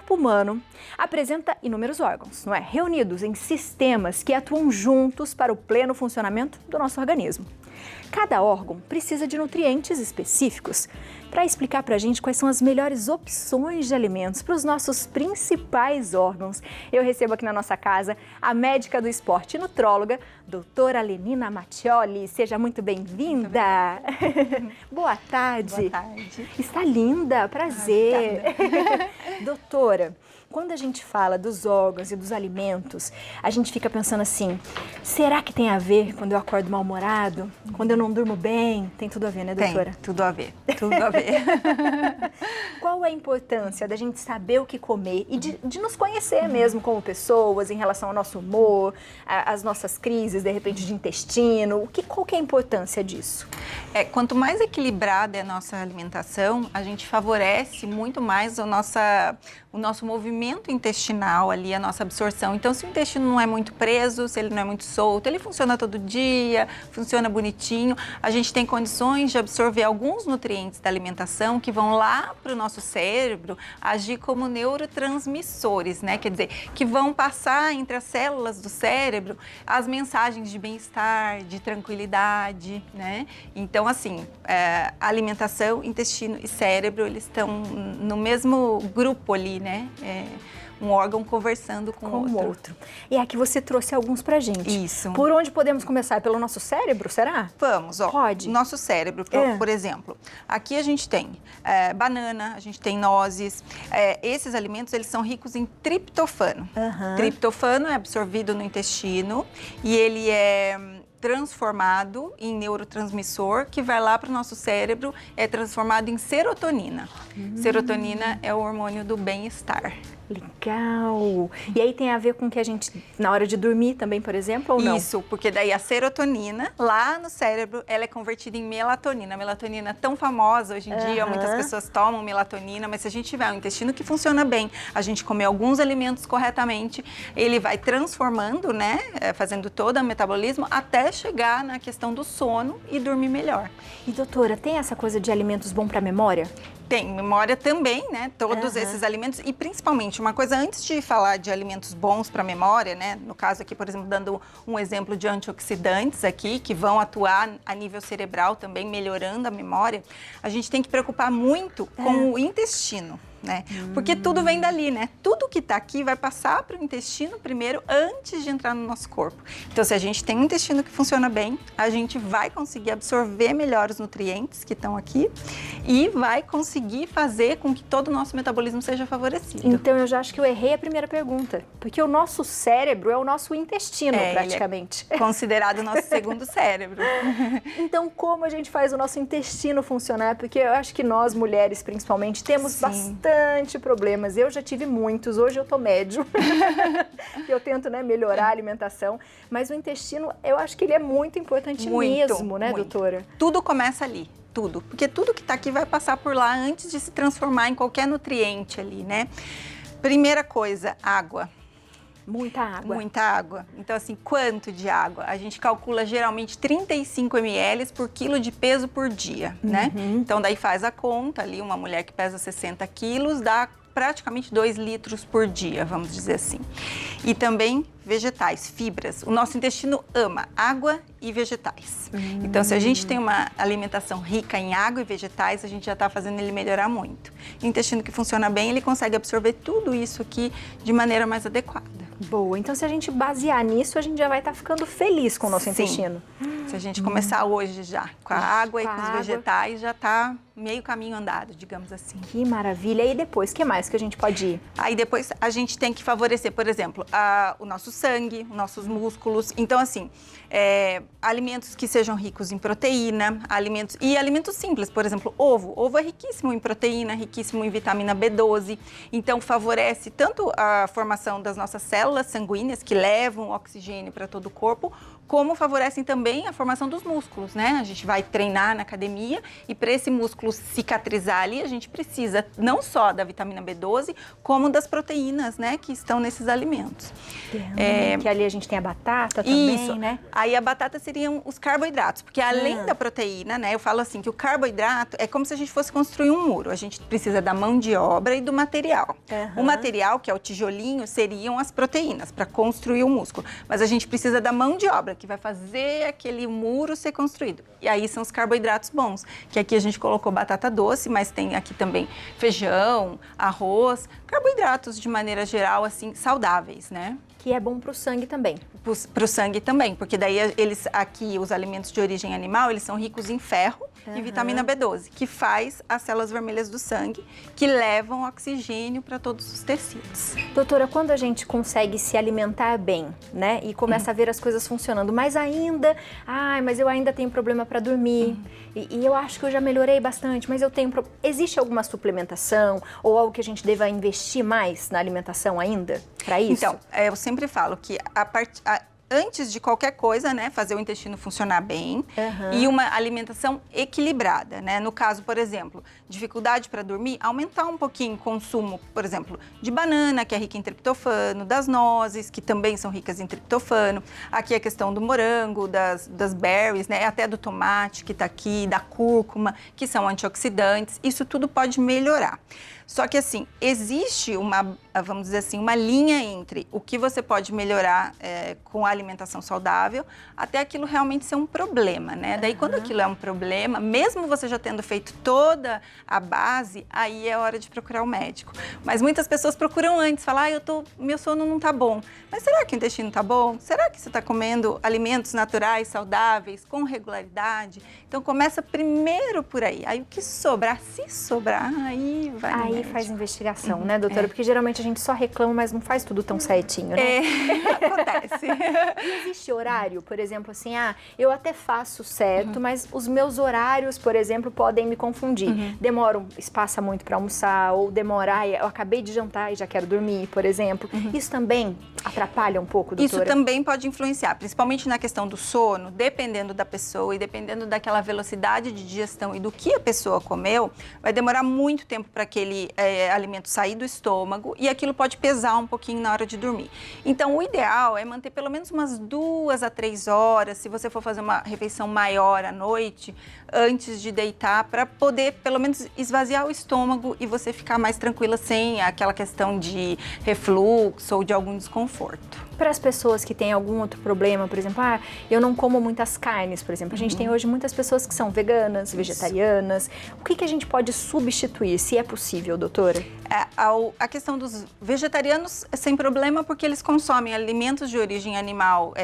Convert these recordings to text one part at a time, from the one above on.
corpo humano apresenta inúmeros órgãos, não é? Reunidos em sistemas que atuam juntos para o pleno funcionamento do nosso organismo. Cada órgão precisa de nutrientes específicos. Para explicar para a gente quais são as melhores opções de alimentos para os nossos principais órgãos, eu recebo aqui na nossa casa a médica do esporte e nutróloga, doutora Lenina Mattioli. Seja muito bem-vinda. Boa tarde. Boa tarde. Está linda, prazer. Doutora, quando a gente fala dos órgãos e dos alimentos, a gente fica pensando assim, será que tem a ver quando eu acordo mal-humorado? Quando eu não durmo bem? Tem tudo a ver, né, doutora? Tem, tudo a ver, tudo a ver. Qual é a importância da gente saber o que comer e de nos conhecer mesmo como pessoas em relação ao nosso humor, às nossas crises, de repente, de intestino? Qual que é a importância disso? Quanto mais equilibrada é a nossa alimentação, a gente favorece muito mais o nosso movimento intestinal ali, a nossa absorção. Então, se o intestino não é muito preso, se ele não é muito solto, ele funciona todo dia, funciona bonitinho, a gente tem condições de absorver alguns nutrientes da alimentação que vão lá para o nosso cérebro agir como neurotransmissores, né? Quer dizer, que vão passar entre as células do cérebro as mensagens de bem-estar, de tranquilidade, né? Então, assim, alimentação, intestino e cérebro, eles estão no mesmo grupo ali, né? Um órgão conversando com o outro. E aqui você trouxe alguns pra gente. Isso. Por onde podemos começar? Pelo nosso cérebro, será? Vamos, ó. Pode. Nosso cérebro, por exemplo. Aqui a gente tem banana, a gente tem nozes. Esses alimentos, eles são ricos em triptofano. Triptofano é absorvido no intestino e ele é transformado em neurotransmissor que vai lá para o nosso cérebro, é transformado em serotonina. Serotonina é o hormônio do bem-estar. Legal! E aí tem a ver com que a gente, na hora de dormir também, por exemplo, ou não? Isso, porque daí a serotonina, lá no cérebro, ela é convertida em melatonina. A melatonina é tão famosa hoje em dia, muitas pessoas tomam melatonina, mas se a gente tiver um intestino que funciona bem, a gente comer alguns alimentos corretamente, ele vai transformando, né, fazendo todo o metabolismo, até chegar na questão do sono e dormir melhor. E doutora, tem essa coisa de alimentos bons para a memória? Tem, memória também, né? Todos esses alimentos e principalmente uma coisa antes de falar de alimentos bons para memória, né? No caso aqui, por exemplo, dando um exemplo de antioxidantes aqui que vão atuar a nível cerebral também, melhorando a memória, a gente tem que preocupar muito com o intestino. Né? Porque tudo vem dali, né? Tudo que tá aqui vai passar para o intestino primeiro antes de entrar no nosso corpo. Então, se a gente tem um intestino que funciona bem, a gente vai conseguir absorver melhor os nutrientes que estão aqui e vai conseguir fazer com que todo o nosso metabolismo seja favorecido. Então, eu já acho que eu errei a primeira pergunta, porque o nosso cérebro é o nosso intestino, praticamente. Ele é considerado o nosso segundo cérebro. Então, como a gente faz o nosso intestino funcionar? Porque eu acho que nós, mulheres, principalmente, temos bastante problemas. Eu já tive muitos, hoje eu tô médio. Eu tento, né, melhorar a alimentação, mas o intestino, eu acho que ele é muito importante mesmo, né, doutora? Tudo começa ali. Tudo, porque tudo que tá aqui vai passar por lá antes de se transformar em qualquer nutriente ali, né? Primeira coisa, água. Muita água. Muita água. Então, assim, quanto de água? A gente calcula geralmente 35 ml por quilo de peso por dia, né? Então, daí faz a conta ali, uma mulher que pesa 60 quilos dá praticamente 2 litros por dia, vamos dizer assim. E também vegetais, fibras. O nosso intestino ama água e vegetais. Então, se a gente tem uma alimentação rica em água e vegetais, a gente já está fazendo ele melhorar muito. O intestino que funciona bem, ele consegue absorver tudo isso aqui de maneira mais adequada. Boa, então se a gente basear nisso, a gente já vai estar ficando feliz com o nosso intestino. Se a gente começar hoje já, com a água e com os vegetais, já está meio caminho andado, digamos assim. Que maravilha! E depois, o que mais que a gente pode ir? Aí depois a gente tem que favorecer, por exemplo, o nosso sangue, os nossos músculos. Então, assim, alimentos que sejam ricos em proteína, alimentos simples, por exemplo, ovo. Ovo é riquíssimo em proteína, riquíssimo em vitamina B12. Então, favorece tanto a formação das nossas células sanguíneas, que levam oxigênio para todo o corpo, como favorecem também a formação dos músculos, né? A gente vai treinar na academia e para esse músculo cicatrizar ali, a gente precisa não só da vitamina B12, como das proteínas, né, que estão nesses alimentos. Que ali a gente tem a batata também, isso. né? Aí a batata seriam os carboidratos, porque além da proteína, né, eu falo assim que o carboidrato é como se a gente fosse construir um muro. A gente precisa da mão de obra e do material. O material, que é o tijolinho, seriam as proteínas para construir o músculo. Mas a gente precisa da mão de obra, que vai fazer aquele muro ser construído. E aí são os carboidratos bons, que aqui a gente colocou batata doce, mas tem aqui também feijão, arroz, carboidratos de maneira geral, assim, saudáveis, né? Que é bom para o sangue também. Para o sangue também, porque daí eles aqui, os alimentos de origem animal, eles são ricos em ferro e vitamina B12, que faz as células vermelhas do sangue, que levam oxigênio para todos os tecidos. Doutora, quando a gente consegue se alimentar bem, né, e começa a ver as coisas funcionando, mas mas eu ainda tenho problema para dormir, e eu acho que eu já melhorei bastante, mas eu tenho existe alguma suplementação ou algo que a gente deva investir mais na alimentação ainda para isso? Então, eu sempre falo que antes de qualquer coisa, né, fazer o intestino funcionar bem e uma alimentação equilibrada, né? No caso, por exemplo, dificuldade para dormir, aumentar um pouquinho o consumo, por exemplo, de banana, que é rica em triptofano, das nozes, que também são ricas em triptofano. Aqui a questão do morango, das berries, né, até do tomate que está aqui, da cúrcuma, que são antioxidantes. Isso tudo pode melhorar. Só que assim, existe vamos dizer assim, uma linha entre o que você pode melhorar com a alimentação saudável até aquilo realmente ser um problema, né? Daí quando aquilo é um problema, mesmo você já tendo feito toda a base, aí é hora de procurar o médico. Mas muitas pessoas procuram antes, falam, meu sono não tá bom. Mas será que o intestino tá bom? Será que você tá comendo alimentos naturais, saudáveis, com regularidade? Então começa primeiro por aí. Aí o que sobrar, se sobrar, aí vai no médico. Faz investigação, né, doutora? Porque geralmente a gente só reclama, mas não faz tudo tão certinho, né? Acontece. E existe horário, por exemplo, assim, eu até faço certo, mas os meus horários, por exemplo, podem me confundir. Passa muito para almoçar, ou demorar, eu acabei de jantar e já quero dormir, por exemplo. Isso também atrapalha um pouco, doutora? Isso também pode influenciar, principalmente na questão do sono, dependendo da pessoa e dependendo daquela velocidade de digestão e do que a pessoa comeu, vai demorar muito tempo para aquele alimento sair do estômago e aquilo pode pesar um pouquinho na hora de dormir. Então, o ideal é manter pelo menos umas 2 a 3 horas, se você for fazer uma refeição maior à noite, antes de deitar, para poder pelo menos esvaziar o estômago e você ficar mais tranquila sem aquela questão de refluxo ou de algum desconforto. Para as pessoas que têm algum outro problema, por exemplo, eu não como muitas carnes, por exemplo. A gente tem hoje muitas pessoas que são veganas, vegetarianas. O que a gente pode substituir, se é possível, doutora? A questão dos vegetarianos é sem problema porque eles consomem alimentos de origem animal,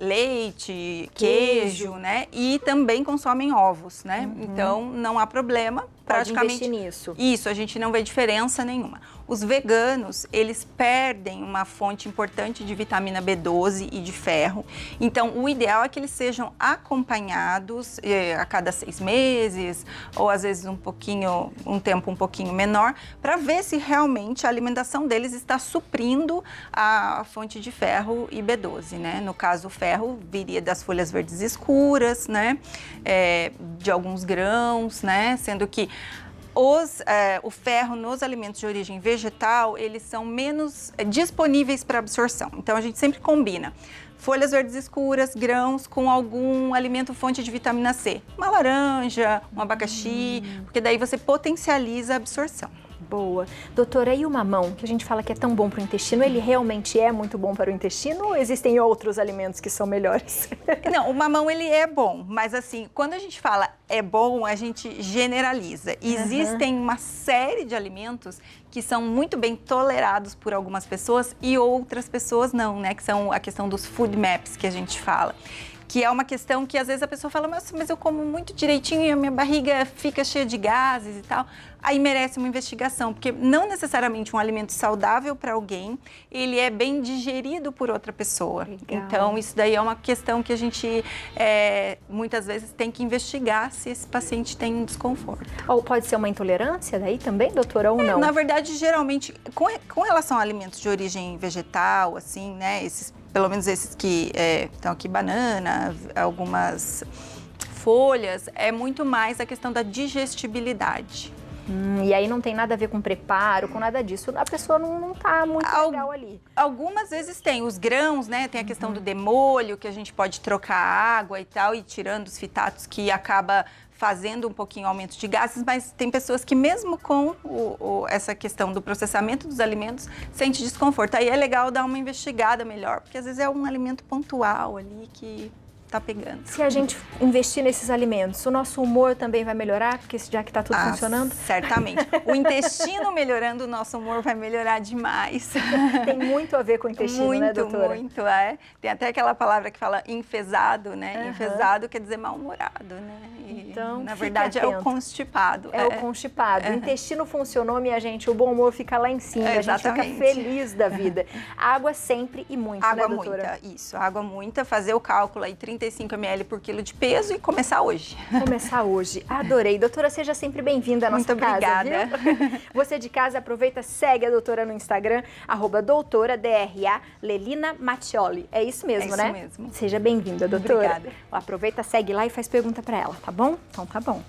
leite, queijo, né? E também consomem ovos, né? Então, não há problema. Praticamente investir nisso. Isso, a gente não vê diferença nenhuma. Os veganos, eles perdem uma fonte importante de vitamina B12 e de ferro. Então, o ideal é que eles sejam acompanhados a cada 6 meses, ou às vezes um tempo um pouquinho menor, para ver se realmente a alimentação deles está suprindo a fonte de ferro e B12, né? No caso, o ferro viria das folhas verdes escuras, né? De alguns grãos, né? Sendo que o ferro nos alimentos de origem vegetal, eles são menos disponíveis para absorção. Então, a gente sempre combina folhas verdes escuras, grãos com algum alimento fonte de vitamina C. Uma laranja, um abacaxi, porque daí você potencializa a absorção. Boa. Doutora, e o mamão, que a gente fala que é tão bom para o intestino, ele realmente é muito bom para o intestino ou existem outros alimentos que são melhores? Não, o mamão ele é bom, mas assim, quando a gente fala é bom, a gente generaliza. Existem uma série de alimentos que são muito bem tolerados por algumas pessoas e outras pessoas não, né? Que são a questão dos food maps que a gente fala. Que é uma questão que às vezes a pessoa fala, mas eu como muito direitinho e a minha barriga fica cheia de gases e tal. Aí merece uma investigação, porque não necessariamente um alimento saudável para alguém, ele é bem digerido por outra pessoa. Legal. Então, isso daí é uma questão que a gente muitas vezes tem que investigar se esse paciente tem um desconforto. Ou pode ser uma intolerância daí também, doutora, ou não? Na verdade, geralmente, com relação a alimentos de origem vegetal, assim, né, esses pelo menos esses que estão aqui, banana, algumas folhas, é muito mais a questão da digestibilidade. E aí não tem nada a ver com preparo, com nada disso. A pessoa não tá muito legal ali. Algumas vezes tem os grãos, né? Tem a questão do demolho, que a gente pode trocar a água e tal, e tirando os fitatos, que acaba fazendo um pouquinho aumento de gases, mas tem pessoas que mesmo com essa questão do processamento dos alimentos, sente desconforto. Aí é legal dar uma investigada melhor, porque às vezes é um alimento pontual ali que tá pegando. Se a gente investir nesses alimentos, o nosso humor também vai melhorar, porque já que tá tudo funcionando? Certamente. O intestino melhorando, o nosso humor vai melhorar demais. Tem muito a ver com o intestino, né, doutora? Muito, Tem até aquela palavra que fala enfesado, né? Enfesado quer dizer mal-humorado, né? Então, na verdade, é o constipado. É o constipado. O intestino funcionou, minha gente, o bom humor fica lá em cima, a gente fica feliz da vida. Água sempre e muito, água né, doutora? Água muita, isso. Água muita, fazer o cálculo aí, 35 ml por quilo de peso e começar hoje. Começar hoje. Adorei. Doutora, seja sempre bem-vinda à nossa casa. Muito obrigada. Viu? Você de casa, aproveita, segue a doutora no Instagram, @doutora_DRA Lelina Mattioli. É isso mesmo, né? É isso mesmo. Seja bem-vinda, doutora. Obrigada. Aproveita, segue lá e faz pergunta pra ela, tá bom? Então tá bom.